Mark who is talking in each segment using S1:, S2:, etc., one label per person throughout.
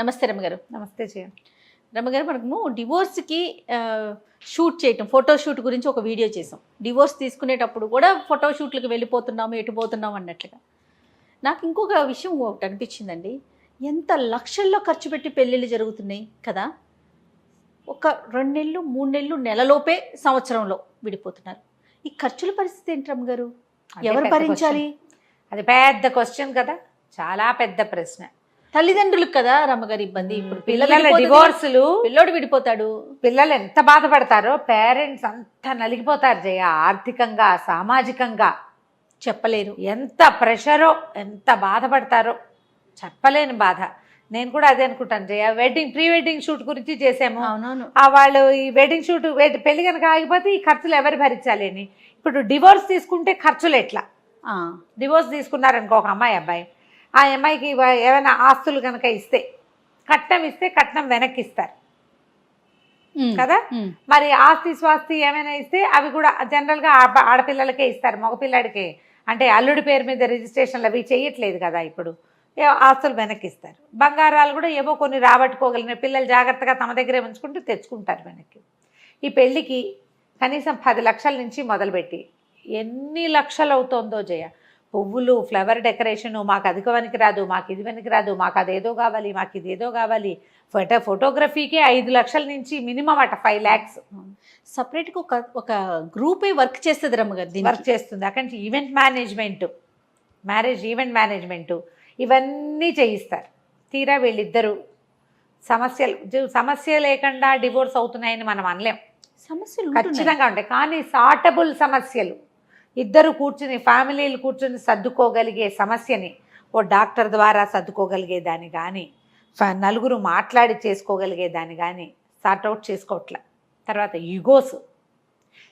S1: నమస్తే రమ్మగారు.
S2: నమస్తే
S1: రమ్మగారు, మనము డివోర్స్కి షూట్ చేయటం, ఫోటో షూట్ గురించి ఒక వీడియో చేసాం. డివోర్స్ తీసుకునేటప్పుడు కూడా ఫోటో షూట్లకు వెళ్ళిపోతున్నాము, ఎటు పోతున్నాము అన్నట్లుగా. నాకు ఇంకొక విషయం ఒకటి అనిపించిందండి. ఎంత లక్షల్లో ఖర్చు పెట్టి పెళ్ళిళ్ళు జరుగుతున్నాయి కదా. ఒక 2 నెలలు 3 నెలలు నెలలోపే సంవత్సరంలో విడిపోతున్నారు. ఈ ఖర్చుల పరిస్థితి ఏంటి రమ్మగారు? ఎవరు భరించాలి?
S2: అది పెద్ద క్వశ్చన్ కదా, చాలా పెద్ద ప్రశ్న.
S1: తల్లిదండ్రులకు కదా రమ్మగారు ఇబ్బంది. ఇప్పుడు
S2: పిల్లల డివోర్సులు,
S1: పిల్లోడు విడిపోతాడు,
S2: పిల్లలు ఎంత బాధపడతారో, పేరెంట్స్ అంత నలిగిపోతారు జయ. ఆర్థికంగా, సామాజికంగా
S1: చెప్పలేరు.
S2: ఎంత ప్రెషరో, ఎంత బాధపడతారో చెప్పలేని బాధ. నేను కూడా అదే అనుకుంటాను జయ. ప్రీ వెడ్డింగ్ షూట్ గురించి చేసాము.
S1: అవునవును.
S2: వాళ్ళు ఈ వెడ్డింగ్ షూట్, పెళ్లి కనుక ఆగిపోతే ఈ ఖర్చులు ఎవరు భరించాలి అని. ఇప్పుడు డివోర్స్ తీసుకుంటే ఖర్చులు ఎట్లా? డివోర్స్ తీసుకున్నారనుకో ఒక అమ్మాయి అబ్బాయి, ఆ అమ్మాయికి ఏమైనా ఆస్తులు కనుక ఇస్తే, కట్నం ఇస్తే కట్నం వెనక్కి ఇస్తారు కదా. మరి ఆస్తి స్వాస్తి ఏమైనా ఇస్తే అవి కూడా జనరల్గా ఆడపిల్లలకే ఇస్తారు, మగపిల్లాడికే. అంటే అల్లుడి పేరు మీద రిజిస్ట్రేషన్లు అవి చేయట్లేదు కదా ఇప్పుడు, ఆస్తులు వెనక్కి ఇస్తారు. బంగారాలు కూడా ఏవో కొన్ని రాబట్టుకోగలిగిన పిల్లలు జాగ్రత్తగా తమ దగ్గరే ఉంచుకుంటూ తెచ్చుకుంటారు వెనక్కి. ఈ పెళ్ళికి కనీసం 10 లక్షల నుంచి మొదలుపెట్టి ఎన్ని లక్షలు అవుతుందో జయ. పువ్వులు, ఫ్లవర్ డెకరేషను, మాకు అది వెనక్కి రాదు, మాకు ఇది వెనక్కి రాదు, మాకు అదేదో కావాలి, మాకు ఇదేదో కావాలి. ఫోటోగ్రఫీకే 5 లక్షల నుంచి మినిమం 5 lakhs.
S1: సపరేట్గా ఒక గ్రూపే వర్క్ చేస్తుంది రమ్మగారు.
S2: వర్క్ చేస్తుంది. అక్కడి event management, marriage event management ఇవన్నీ చేయిస్తారు. తీరా వీళ్ళిద్దరూ సమస్య లేకుండా డివోర్స్ అవుతున్నాయని మనం అనలేం.
S1: సమస్యలు
S2: ఖచ్చితంగా ఉంటాయి, కానీ సార్టబుల్ సమస్యలు. ఇద్దరు కూర్చుని, ఫ్యామిలీలు కూర్చుని సర్దుకోగలిగే సమస్యని ఓ డాక్టర్ ద్వారా సర్దుకోగలిగేదాన్ని కానీ, నలుగురు మాట్లాడి చేసుకోగలిగేదాన్ని కానీ సార్ట్అవుట్ చేసుకోవట్లే. తర్వాత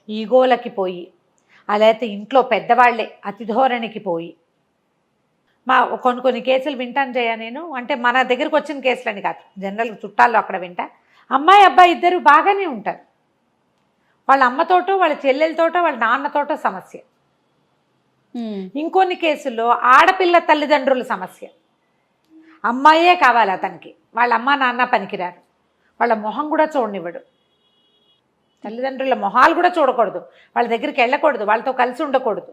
S2: ఈగోలకి పోయి, అలాగే ఇంట్లో పెద్దవాళ్లే అతిధోరణికి పోయి, కొన్ని కేసులు వింటాను జయ నేను. అంటే మన దగ్గరకు వచ్చిన కేసులని కాదు, జనరల్ చుట్టాల్లో అక్కడ వింటా. అమ్మాయి అబ్బాయి ఇద్దరు బాగానే ఉంటారు, వాళ్ళ అమ్మతోటో, వాళ్ళ చెల్లెలతోటో, వాళ్ళ నాన్నతోటో సమస్య. ఇంకొన్ని కేసుల్లో ఆడపిల్ల తల్లిదండ్రుల సమస్య. అమ్మాయే కావాలి అతనికి, వాళ్ళ అమ్మ నాన్న పనికిరారు, వాళ్ళ మొహం కూడా చూడనివ్వడు, తల్లిదండ్రుల మొహాలు కూడా చూడకూడదు, వాళ్ళ దగ్గరికి వెళ్ళకూడదు, వాళ్ళతో కలిసి ఉండకూడదు.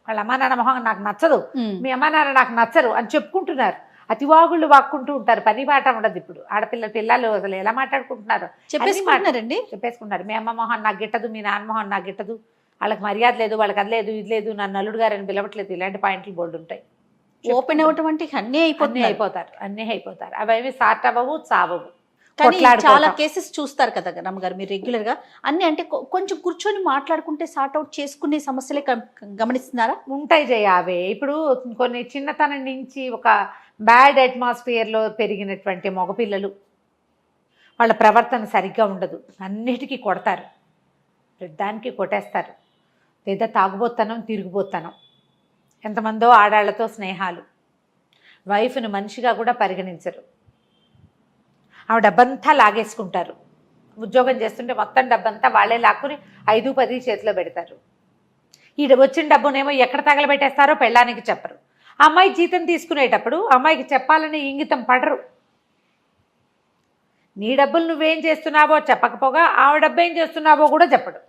S2: వాళ్ళ అమ్మా నాన్న మొహం నాకు నచ్చదు, మీ అమ్మా నాన్న నాకు నచ్చరు అని చెప్పుకుంటున్నారు. అతివాగుళ్ళు వాక్కుంటూ ఉంటారు, పని బాట ఉండదు. ఇప్పుడు పిల్లలు అసలు ఎలా మాట్లాడుకుంటున్నారు, చెప్పేసుకుంటారు. మీ అమ్మ మొహం నాకు గిట్టదు, మీ నాన్న మొహం నాకు గిట్టదు, వాళ్ళకి మర్యాద లేదు, వాళ్ళకి అది లేదు, ఇది లేదు, నన్ను అల్లుడు గారని పిలవట్లేదు. ఇలాంటి పాయింట్లు బోర్డు ఉంటాయి.
S1: ఓపెన్ అవ్వటం అంటే అన్నీ
S2: అయిపోతారు. అవి సార్ట్ అవ్వవు, చావవు.
S1: కానీ చాలా కేసెస్ చూస్తారు కదా రమ్మగారు మీరు రెగ్యులర్గా. అన్నీ అంటే కొంచెం కూర్చొని మాట్లాడుకుంటే సార్ట్ అవుట్ చేసుకునే సమస్యలే గమనిస్తున్నారా?
S2: ఉంటాయి జయ. అవే ఇప్పుడు కొన్ని చిన్నతనం నుంచి ఒక బ్యాడ్ అట్మాస్ఫియర్లో పెరిగినటువంటి మగపిల్లలు, వాళ్ళ ప్రవర్తన సరిగ్గా ఉండదు, అన్నిటికీ కొడతారు, దానికి కొట్టేస్తారు. లేదా తాగుబోతనం, తిరిగిపోతనం. ఎంతమందో ఆడాళ్లతో స్నేహాలు, వైఫ్ను మనిషిగా కూడా పరిగణించరు. ఆమె డబ్బంతా లాగేసుకుంటారు. ఉద్యోగం చేస్తుంటే మొత్తం డబ్బంతా వాళ్ళే లాక్కుని 5-10 చేతిలో పెడతారు. వచ్చిన డబ్బునేమో ఎక్కడ తగలబెట్టేస్తారో పెళ్ళానికి చెప్పరు. అమ్మాయి జీతం తీసుకునేటప్పుడు అమ్మాయికి చెప్పాలని ఇంగితం పడరు. నీ డబ్బులు నువ్వేం చేస్తున్నావో చెప్పకపోగా ఆమె డబ్బు ఏం చేస్తున్నావో కూడా చెప్పడు.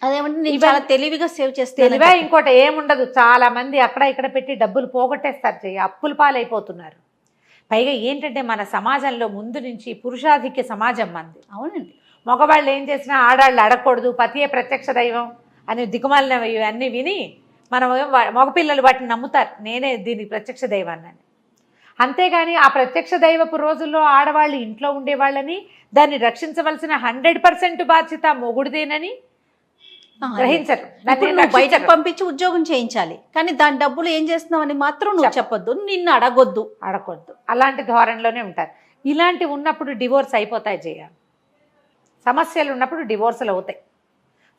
S1: అదేమంటే చాలా తెలివిగా సేవ్ చేస్తే
S2: తెలివే, ఇంకోటి ఏముండదు. చాలా మంది అక్కడ ఇక్కడ పెట్టి డబ్బులు పోగొట్టేస్తారు చెయ్యి, అప్పుల పాలైపోతున్నారు. పైగా ఏంటంటే మన సమాజంలో ముందు నుంచి పురుషాధిక్య సమాజం మంది.
S1: అవునండి.
S2: మగవాళ్ళు ఏం చేసినా ఆడాళ్ళు అడగకూడదు, పతియే ప్రత్యక్ష దైవం అని దిగుమాలినవి అన్నీ విని మనం మగపిల్లలు వాటిని నమ్ముతారు, నేనే దీనికి ప్రత్యక్ష దైవాన్ని. అంతేగాని ఆ ప్రత్యక్ష దైవపు రోజుల్లో ఆడవాళ్ళు ఇంట్లో ఉండేవాళ్ళని, దాన్ని రక్షించవలసిన 100% బాధ్యత మొగుడిదేనని గ్రహించరు.
S1: బయటకు పంపించి ఉద్యోగం చేయించాలి, కానీ దాని డబ్బులు ఏం చేస్తున్నావని మాత్రం నువ్వు చెప్పొద్దు, నిన్ను అడగొద్దు.
S2: అలాంటి ధోరణిలోనే ఉంటారు. ఇలాంటివి ఉన్నప్పుడు డివోర్స్ అయిపోతాయి జయ. సమస్యలు ఉన్నప్పుడు డివోర్సులు అవుతాయి.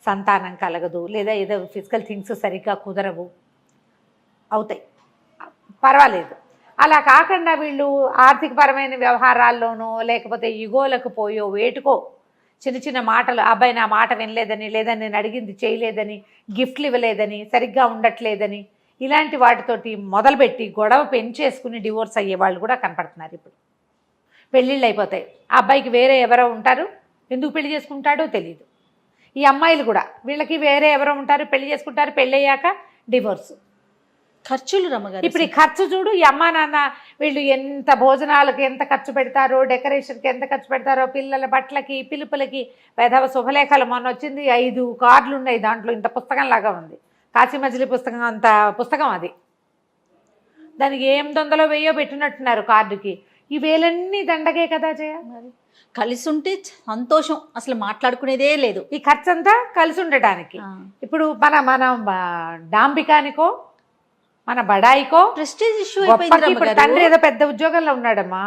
S2: సంతానం కలగదు, లేదా ఏదో ఫిజికల్ థింగ్స్ సరిగ్గా కుదరవు, అవుతాయి, పర్వాలేదు. అలా కాకుండా వీళ్ళు ఆర్థికపరమైన వ్యవహారాల్లోనో, లేకపోతే యుగోలకు పోయో, వేటుకో చిన్న చిన్న మాటలు, అబ్బాయి నా మాట వినలేదని, లేదా నేను అడిగింది చేయలేదని, గిఫ్ట్లు ఇవ్వలేదని, సరిగ్గా ఉండట్లేదని, ఇలాంటి వాటితోటి మొదలుపెట్టి గొడవ పెంచేసుకుని డివోర్స్ అయ్యే వాళ్ళు కూడా కనపడుతున్నారు ఇప్పుడు. పెళ్ళిళ్ళు అయిపోతాయి. ఆ అబ్బాయికి వేరే ఎవరో ఉంటారు, ఎందుకు పెళ్లి చేసుకుంటాడో తెలియదు. ఈ అమ్మాయిలు కూడా వీళ్ళకి వేరే ఎవరో ఉంటారు, పెళ్లి చేసుకుంటారు, పెళ్ళి అయ్యాక డివోర్స్.
S1: ఖర్చులు రమ్మగారు.
S2: ఇప్పుడు ఈ ఖర్చు చూడు, ఈ అమ్మా నాన్న వీళ్ళు ఎంత భోజనాలకి ఎంత ఖర్చు పెడతారో, డెకరేషన్కి ఎంత ఖర్చు పెడతారో, పిల్లల బట్టలకి పిలుపులకి. వేధవ శుభలేఖలు మొన్న వచ్చింది, 5 కార్డులు ఉన్నాయి దాంట్లో, ఇంత పుస్తకం లాగా ఉంది, కాశీ మజిలీ పుస్తకం అంత పుస్తకం అది. దానికి 800 1000 పెట్టినట్టున్నారు కార్డుకి. ఈ వేలన్నీ దండగే కదా జయ.
S1: మరి కలిసి ఉంటే సంతోషం, అసలు మాట్లాడుకునేదే లేదు.
S2: ఈ ఖర్చు అంతా కలిసి ఉండటానికి. ఇప్పుడు మన డాంబికానికో మన బడాయికో
S1: ప్రెస్టీజ్ ఇష్యూ
S2: ఇప్పుడు
S1: అయిపోయింది.
S2: తండ్రి ఏదో పెద్ద ఉద్యోగంలో ఉన్నాడమ్మా,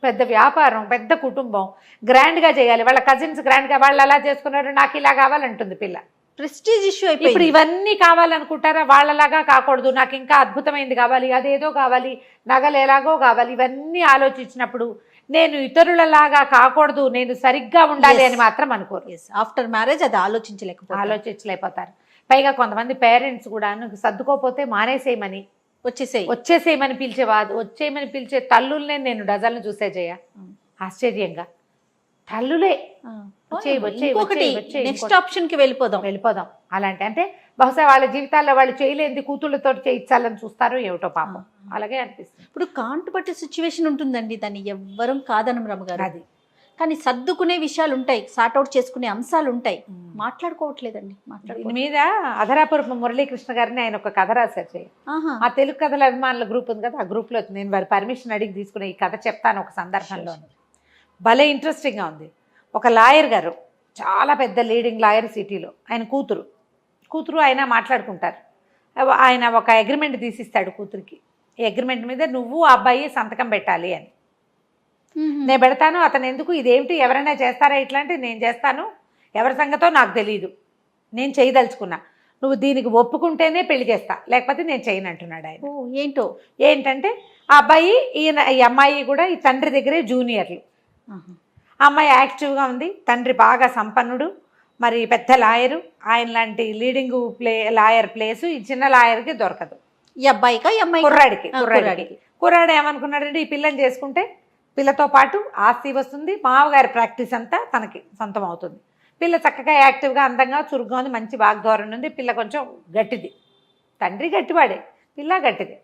S2: పెద్ద వ్యాపారం, పెద్ద కుటుంబం, గ్రాండ్గా చేయాలి. వాళ్ళ కజిన్స్ గ్రాండ్గా, వాళ్ళు అలా చేసుకున్నారు, నాకు ఇలా కావాలంటుంది పిల్ల.
S1: ప్రెస్టీజ్ ఇష్యూ
S2: ఇప్పుడు
S1: అయిపోయింది.
S2: ఇవన్నీ కావాలనుకుంటారా? వాళ్ళలాగా కాకూడదు, నాకు ఇంకా అద్భుతమైంది కావాలి, అదేదో కావాలి, నగలు ఎలాగో కావాలి. ఇవన్నీ ఆలోచించినప్పుడు నేను ఇతరులలాగా కాకూడదు, నేను సరిగ్గా ఉండాలి అని మాత్రం అనుకోరు.
S1: ఆఫ్టర్ మ్యారేజ్ అది
S2: ఆలోచించలేకపోతారు. పైగా కొంతమంది పేరెంట్స్ కూడా సర్దుకోపోతే మానేసేయమని వచ్చేసేయమని వచ్చేయమని పిలిచే తల్లుల్నే నేను డజన్లు చూసే జయ. ఆశ్చర్యంగా తల్లులే
S1: నెక్స్ట్ ఆప్షన్ కి వెళ్ళిపోదాం
S2: అలాంటి. అంటే బహుశా వాళ్ళ జీవితాల్లో వాళ్ళు చేయలేంది కూతుళ్ళతో చేయించాలని చూస్తారో ఏమిటో పాపం. అలాగే అనిపిస్తుంది.
S1: ఇప్పుడు కాంటు పట్టే సిచ్యువేషన్ ఉంటుందండి, దాన్ని ఎవ్వరం కాదనం రమ్మగారు.
S2: అది
S1: కానీ సర్దుకునే విషయాలు ఉంటాయి, సార్ట్అవుట్ చేసుకునే అంశాలు ఉంటాయి, మాట్లాడుకోవట్లేదండి.
S2: దీని మీద అధరాపురపు మురళీకృష్ణ గారిని ఆయన ఒక కథ రాశారు చేయ. ఆ తెలుగు కథల అభిమానుల గ్రూప్ ఉంది కదా, ఆ గ్రూప్లో నేను వారి పర్మిషన్ అడిగి తీసుకునే ఈ కథ చెప్తాను ఒక సందర్భంలో. భలే ఇంట్రెస్టింగ్గా ఉంది. ఒక లాయర్ గారు, చాలా పెద్ద లీడింగ్ లాయర్ సిటీలో, ఆయన కూతురు ఆయన మాట్లాడుకుంటారు. ఆయన ఒక అగ్రిమెంట్ తీసిస్తాడు కూతురికి. ఈ అగ్రిమెంట్ మీద నువ్వు ఆ అబ్బాయి సంతకం పెట్టాలి అని. నేను పెడతాను, అతను ఎందుకు, ఇదేమిటి, ఎవరైనా చేస్తారా ఇట్లాంటి, నేను చేస్తాను, ఎవరి సంగతో నాకు తెలియదు, నేను చేయదలుచుకున్నా, నువ్వు దీనికి ఒప్పుకుంటేనే పెళ్లి చేస్తా, లేకపోతే నేను చేయను అంటున్నాడు ఆయన. ఏంటంటే ఆ అబ్బాయి ఈ అమ్మాయి కూడా ఈ తండ్రి దగ్గరే జూనియర్లు. ఆ అమ్మాయి యాక్టివ్గా ఉంది, తండ్రి బాగా సంపన్నుడు, మరి పెద్ద లాయరు, ఆయన లాంటి లీడింగ్ లాయర్ ప్లేసు ఈ చిన్న లాయర్కి దొరకదు.
S1: ఈ అబ్బాయికి
S2: కుర్రాడు ఏమనుకున్నాడంటే ఈ పిల్లని చేసుకుంటే పిల్లతో పాటు ఆస్తి వస్తుంది, మామగారి ప్రాక్టీస్ అంతా తనకి సొంతం అవుతుంది, పిల్ల చక్కగా యాక్టివ్గా అందంగా చురుగ్గా ఉంది, మంచి వాగ్ధోరణి ఉంది, పిల్ల కొంచెం గట్టిది, తండ్రి గట్టివాడే, పిల్ల గట్టిది.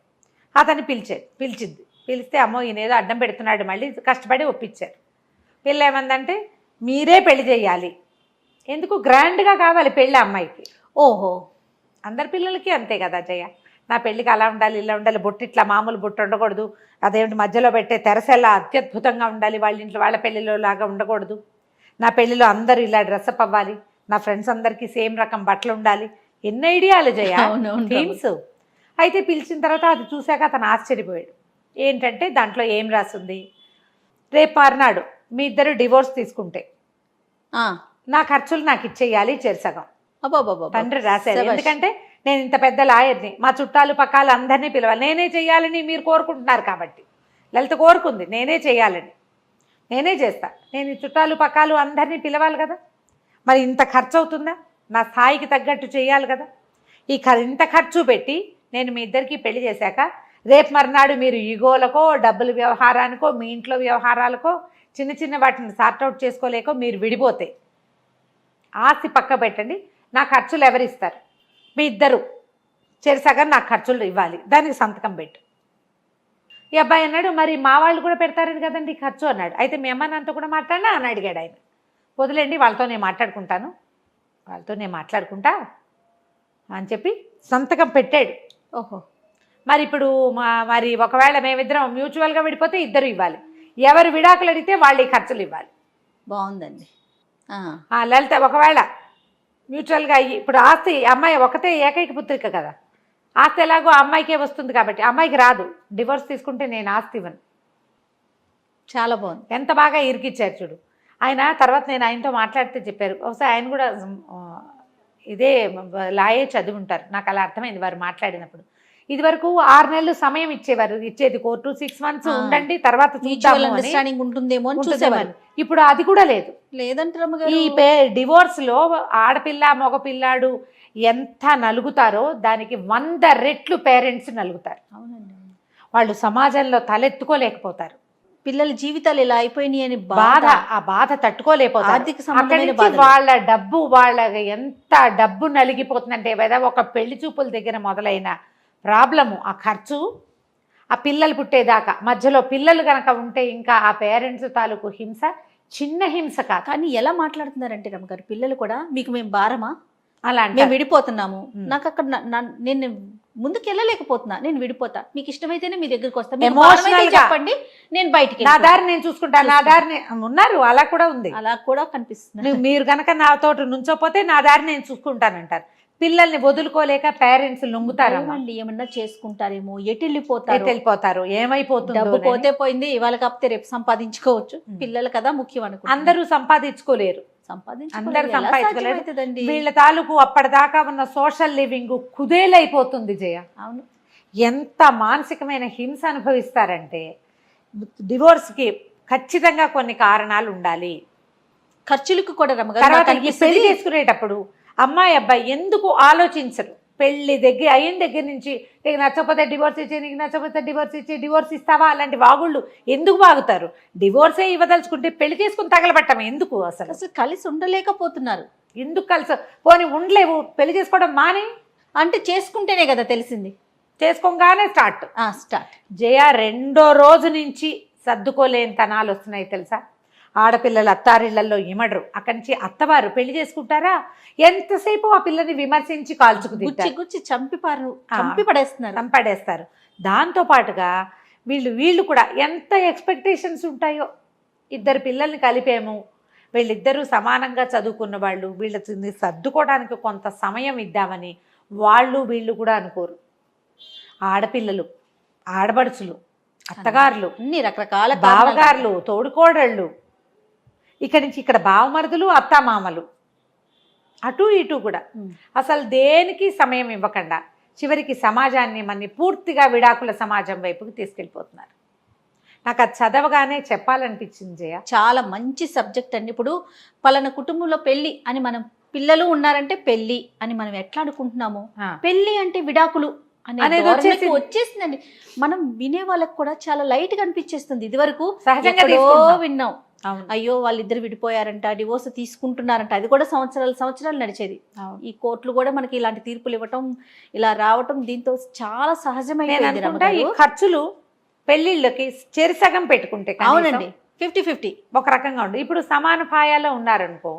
S2: అతన్ని పిలిచింది. పిలిస్తే అమ్మో ఈయనేదో అడ్డం పెడుతున్నాడు, మళ్ళీ కష్టపడి ఒప్పించారు. పిల్ల ఏమందంటే మీరే పెళ్లి చేయాలి, ఎందుకు గ్రాండ్గా కావాలి పెళ్ళి అమ్మాయికి.
S1: ఓహో,
S2: అందరి పిల్లలకి అంతే కదా జయ, నా పెళ్ళికి అలా ఉండాలి, ఇలా ఉండాలి, బొట్టు ఇట్లా మామూలు బొట్టు ఉండకూడదు, అదేమిటి మధ్యలో పెట్టే తెరసెల్లా అత్యద్భుతంగా ఉండాలి, వాళ్ళ ఇంట్లో వాళ్ళ పెళ్ళిలో లాగా ఉండకూడదు, నా పెళ్ళిలో అందరూ ఇలా డ్రెస్అప్ అవ్వాలి, నా ఫ్రెండ్స్ అందరికీ సేమ్ రకం బట్టలు ఉండాలి, ఎన్ని ఐడియాలు జయ థీమ్స్. అయితే పిలిచిన తర్వాత అది చూశాక అతను ఆశ్చర్యపోయాడు. ఏంటంటే దాంట్లో ఏం రాసింది, రేపు మర్నాడు మీ ఇద్దరు డివోర్స్ తీసుకుంటే నా ఖర్చులు నాకు ఇచ్చేయాలి చెరసగం. తండ్రి రాశారు. ఎందుకంటే నేను ఇంత పెద్ద లాయర్ని, మా చుట్టాలు పక్కాలు అందరినీ పిలవాలి, నేనే చేయాలని మీరు కోరుకుంటున్నారు కాబట్టి, లలిత కోరుకుంది నేనే చేయాలని, నేనే చేస్తా, నేను ఈ చుట్టాలు పక్కాలు అందరినీ పిలవాలి కదా, మరి ఇంత ఖర్చు అవుతుందా, నా స్థాయికి తగ్గట్టు చేయాలి కదా, ఇంత ఖర్చు పెట్టి నేను మీ ఇద్దరికి పెళ్లి చేశాక రేపు మర్నాడు మీరు ఈగోలకో డబ్బుల వ్యవహారానికో మీ ఇంట్లో వ్యవహారాలకో చిన్న చిన్న వాటిని సార్ట్అవుట్ చేసుకోలేకో మీరు విడిపోతే ఆస్తి పక్క పెట్టండి, నా ఖర్చులు ఎవరిస్తారు, మీ ఇద్దరు చెరసగా నాకు ఖర్చులు ఇవ్వాలి, దానికి సంతకం పెట్టు. ఈ అబ్బాయి అన్నాడు మరి మా వాళ్ళు కూడా పెడతారని కదండి ఖర్చు అన్నాడు. అయితే మీ అమ్మ నాన్నతో కూడా మాట్లాడినా అని అడిగాడు ఆయన. వదిలేండి వాళ్ళతో నేను మాట్లాడుకుంటా అని చెప్పి సంతకం పెట్టాడు.
S1: ఓహో,
S2: మరి ఇప్పుడు మరి ఒకవేళ మేమిద్దరం మ్యూచువల్గా విడిపోతే ఇద్దరు ఇవ్వాలి, ఎవరు విడాకులు అడిగితే వాళ్ళు ఈ ఖర్చులు ఇవ్వాలి.
S1: బాగుందండి.
S2: లలిత ఒకవేళ మ్యూచువల్గా ఇప్పుడు ఆస్తి అమ్మాయి ఒకతే ఏకైక పుత్రిక కదా, ఆస్తి ఎలాగో అమ్మాయికే వస్తుంది కాబట్టి అమ్మాయికి రాదు, డివోర్స్ తీసుకుంటే నేను ఆస్తి ఇవ్వను.
S1: చాలా బాగుంది,
S2: ఎంత బాగా ఇరికిచ్చారు చూడు ఆయన. తర్వాత నేను ఆయనతో మాట్లాడితే చెప్పారు, బహుశా ఆయన కూడా ఇదే లాయే చదివి ఉంటారు, నాకు అలా అర్థమైంది వారు మాట్లాడినప్పుడు. ఇది వరకు 6 నెలలు సమయం ఇచ్చేది కోర్టు, 6 months ఉండండి తర్వాత
S1: ఉంటుందేమో
S2: ఇప్పుడు అది కూడా
S1: లేదంటారు.
S2: ఈ డివోర్స్లో ఆడపిల్ల మగపిల్లాడు ఎంత నలుగుతారో దానికి 100 రెట్లు పేరెంట్స్ నలుగుతారు.
S1: అవునండి,
S2: వాళ్ళు సమాజంలో తలెత్తుకోలేకపోతారు.
S1: పిల్లల జీవితాలు ఇలా అయిపోయినాయి అని
S2: బాధ, ఆ బాధ తట్టుకోలేకపోతారు.
S1: ఆర్థిక సంబంధమైన
S2: అక్కడి నుంచి వాళ్ళ డబ్బు, వాళ్ళ ఎంత డబ్బు నలిగిపోతుందంటే ఒక పెళ్లి చూపుల దగ్గర మొదలైన ప్రాబ్లము, ఆ ఖర్చు, ఆ పిల్లలు పుట్టేదాకా మధ్యలో పిల్లలు కనుక ఉంటే ఇంకా ఆ పేరెంట్స్ తాలూకు హింస చిన్న హింస కాదు.
S1: కానీ ఎలా మాట్లాడుతున్నారంటే రమ్మగారు పిల్లలు కూడా, మీకు మేము భారమా,
S2: అలా
S1: మేము విడిపోతున్నాము, నాకు అక్కడ నేను ముందుకు వెళ్ళలేకపోతున్నా, నేను విడిపోతా, మీకు ఇష్టమైతేనే మీ దగ్గరికి వస్తా, మీకు భారమైతే చెప్పండి నేను బయటికి
S2: నా దారి నేను చూసుకుంటా, నా దారి ఉన్నారు, అలా కూడా ఉంది,
S1: అలా కూడా కనిపిస్తుంది.
S2: మీరు కనుక నాతో నుంచోపోతే నా దారి నేను చూసుకుంటానంటారు. పిల్లల్ని వదులుకోలేక పేరెంట్స్ లొంగుతారండి,
S1: ఏమన్నా చేసుకుంటారేమో, ఎటు వెళ్ళిపోతారు,
S2: ఏమైపోతుంది,
S1: డబ్బు పోతే పోయింది, ఇవాళ కాకపోతే రేపు సంపాదించుకోవచ్చు, పిల్లలు కదా ముఖ్యం అనుకో.
S2: అందరూ సంపాదించుకోలేరు, అందరు సంపాదించుకోలేరు. వీళ్ళ తాలూకు అప్పటిదాకా ఉన్న సోషల్ లివింగ్ కుదేలైపోతుంది జయ.
S1: అవును, ఎంత
S2: మానసికమైన హింస అనుభవిస్తారంటే డివోర్స్కి ఖచ్చితంగా కొన్ని కారణాలు ఉండాలి.
S1: ఖర్చులకు కూడా
S2: పెళ్లి చేసుకునేటప్పుడు అమ్మాయి అబ్బాయి ఎందుకు ఆలోచించరు, పెళ్లి అయిన దగ్గర నుంచి నీకు నచ్చకపోతే డివోర్స్ ఇచ్చే, నీకు నచ్చకపోతే డివోర్స్ ఇచ్చే, డివోర్స్ ఇస్తావా, అలాంటి వాగుళ్ళు ఎందుకు వాగుతారు? డివోర్సే ఇవ్వదలుచుకుంటే పెళ్లి చేసుకుని తగలబెట్టం ఎందుకు? అసలు
S1: కలిసి ఉండలేకపోతున్నారు.
S2: ఎందుకు కలిసి పోనీ ఉండలేవు, పెళ్లి చేసుకోవడం మానే
S1: అంటే చేసుకుంటేనే కదా తెలిసింది,
S2: చేసుకోగానే స్టార్ట్. జయ రెండో రోజు నుంచి సర్దుకోలేని తనాలు వస్తున్నాయి తెలుసా. ఆడపిల్లలు అత్తారిళ్లలో ఇమడరు, అక్కడి నుంచి అత్తవారు పెళ్లి చేసుకుంటారా, ఎంతసేపు ఆ పిల్లని విమర్శించి కాల్చుకు
S1: గుచ్చి చంపి
S2: పడేస్తారు. దాంతో పాటుగా వీళ్ళు కూడా ఎంత ఎక్స్పెక్టేషన్స్ ఉంటాయో, ఇద్దరు పిల్లల్ని కలిపేము, వీళ్ళిద్దరూ సమానంగా చదువుకున్న వాళ్ళు, వీళ్ళని సర్దుకోవడానికి కొంత సమయం ఇద్దామని వీళ్ళు కూడా అనుకోరు. ఆడపిల్లలు, ఆడబడుచులు, అత్తగారులు,
S1: అన్ని రకరకాల
S2: బావగారులు, తోడుకోడళ్ళు, ఇక్కడి నుంచి ఇక్కడ బావమరుదులు, అత్తామామలు, అటు ఇటు కూడా అసలు దేనికి సమయం ఇవ్వకుండా చివరికి సమాజాన్ని పూర్తిగా విడాకుల సమాజం వైపుకి తీసుకెళ్ళిపోతున్నారు. నాకు అది చదవగానే చెప్పాలనిపించింది జయ.
S1: చాలా మంచి సబ్జెక్ట్ అండి. ఇప్పుడు పలానా కుటుంబంలో పెళ్లి అని మనం, పిల్లలు ఉన్నారంటే పెళ్లి అని మనం ఎట్లా అనుకుంటున్నాము, పెళ్లి అంటే విడాకులు అనేది వచ్చేసిందండి. మనం వినే వాళ్ళకి కూడా చాలా లైట్ గా అనిపించేస్తుంది. ఇది వరకు
S2: సహజంగా
S1: విన్నాం, అయ్యో వాళ్ళిద్దరు విడిపోయారంట, డివోర్స్ తీసుకుంటున్నారంట, అది కూడా సంవత్సరాలు నడిచేది. ఈ కోర్టులు కూడా మనకి ఇలాంటి తీర్పులు ఇవ్వటం, ఇలా రావటం, దీంతో చాలా సహజమైనది.
S2: ఈ ఖర్చులు పెళ్లిళ్ళకి చెరిసగం పెట్టుకుంటే,
S1: అవునండి 50-50
S2: ఒక రకంగా ఉండు. ఇప్పుడు సమాన పాయాలో ఉన్నారనుకో,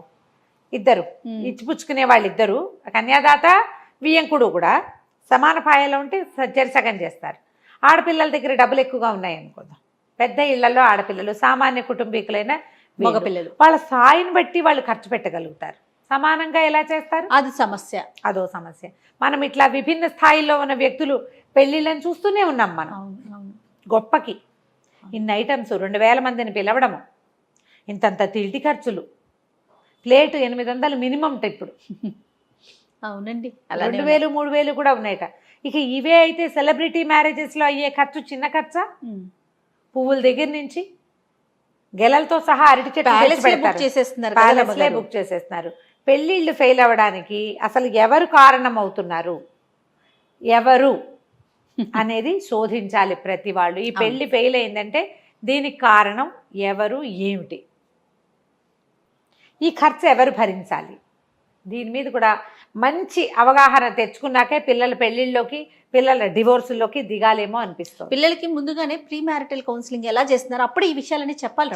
S2: ఇద్దరు ఇచ్చిపుచ్చుకునే వాళ్ళిద్దరు, కన్యాదాత వియ్యంకుడు కూడా సమాన పాయాలో ఉంటే చెరిసగం చేస్తారు. ఆడపిల్లల దగ్గర డబ్బులు ఎక్కువగా ఉన్నాయనుకోదాం, పెద్ద ఇళ్లలో ఆడపిల్లలు, సామాన్య కుటుంబీకులైన
S1: మగపిల్లలు,
S2: వాళ్ళ స్థాయిని బట్టి వాళ్ళు ఖర్చు పెట్టగలుగుతారు. సమానంగా ఎలా చేస్తారు, అదో సమస్య. మనం ఇట్లా విభిన్న స్థాయిలో ఉన్న వ్యక్తులు పెళ్లిళ్ళని చూస్తూనే ఉన్నాం మనం. గొప్పకి ఇన్ని ఐటమ్స్, 2000 మందిని పిలవడము, ఇంతంత తిండి ఖర్చులు, ప్లేటు 800 మినిమం ఇప్పుడు.
S1: అవునండి,
S2: 2000-3000 కూడా ఉన్నాయట. ఇక ఇవే అయితే సెలబ్రిటీ మ్యారేజెస్లో అయ్యే ఖర్చు చిన్న ఖర్చా? పువ్వుల దగ్గర నుంచి గెలలతో సహా అరటి చెట్లు బుక్ చేసేస్తున్నారు. పెళ్ళిళ్ళు ఫెయిల్ అవ్వడానికి అసలు ఎవరు కారణం అవుతున్నారు, ఎవరు అనేది శోధించాలి ప్రతి వాళ్ళు. ఈ పెళ్లి ఫెయిల్ అయిందంటే దీనికి కారణం ఎవరు, ఏమిటి, ఈ ఖర్చు ఎవరు భరించాలి, దీని మీద కూడా మంచి అవగాహన తెచ్చుకున్నాకే పిల్లల పెళ్లిళ్ళలోకి, పిల్లల డివోర్సుల్లోకి దిగాలేమో అనిపిస్తుంది.
S1: పిల్లలకి ముందుగానే ప్రీ మ్యారిటల్ కౌన్సిలింగ్ ఎలా చేస్తున్నారు అప్పుడు ఈ విషయాలని చెప్పాలి.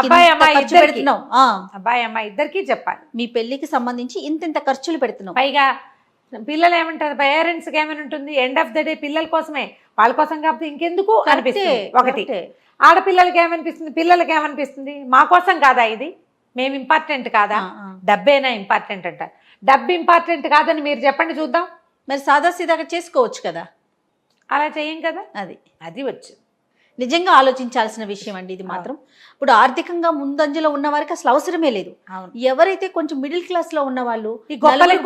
S2: అబ్బాయి అమ్మాయి ఇద్దరికి చెప్పాలి.
S1: మీ పెళ్లికి సంబంధించి ఇంత ఖర్చులు పెడుతున్నాం.
S2: పైగా పిల్లలు ఏమంటారు, పేరెంట్స్కి ఏమైనా ఉంటుంది, ఎండ్ ఆఫ్ ద డే పిల్లల కోసమే, వాళ్ళ కోసం కాకపోతే ఇంకెందుకు అనిపిస్తుంది. ఒకటి ఆడపిల్లలకి ఏమనిపిస్తుంది, పిల్లలకి ఏమనిపిస్తుంది, మా కోసం కాదా ఇది, మేము ఇంపార్టెంట్ కాదా, డబ్బేనా ఇంపార్టెంట్ అంట. డబ్బు ఇంపార్టెంట్ కాదని మీరు చెప్పండి చూద్దాం.
S1: మరి సాదాసీదాగా చేసుకోవచ్చు కదా,
S2: అలా చేయం కదా.
S1: అది వచ్చు నిజంగా ఆలోచించాల్సిన విషయం అండి ఇది మాత్రం. ఇప్పుడు ఆర్థికంగా ముందంజలో ఉన్న వారికి అసలు అవసరమే లేదు. ఎవరైతే కొంచెం మిడిల్ క్లాస్ లో ఉన్న వాళ్ళు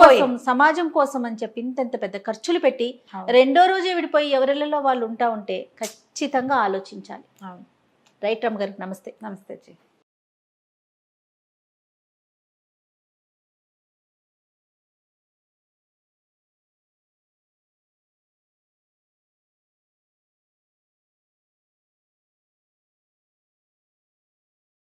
S1: కోసం, సమాజం కోసం అని చెప్పి ఇంత పెద్ద ఖర్చులు పెట్టి రెండో రోజే విడిపోయి ఎవరిలో వాళ్ళు ఉంటా ఉంటే ఖచ్చితంగా ఆలోచించాలి. రైట్ రమ్మ గారు, నమస్తే.
S2: నమస్తే.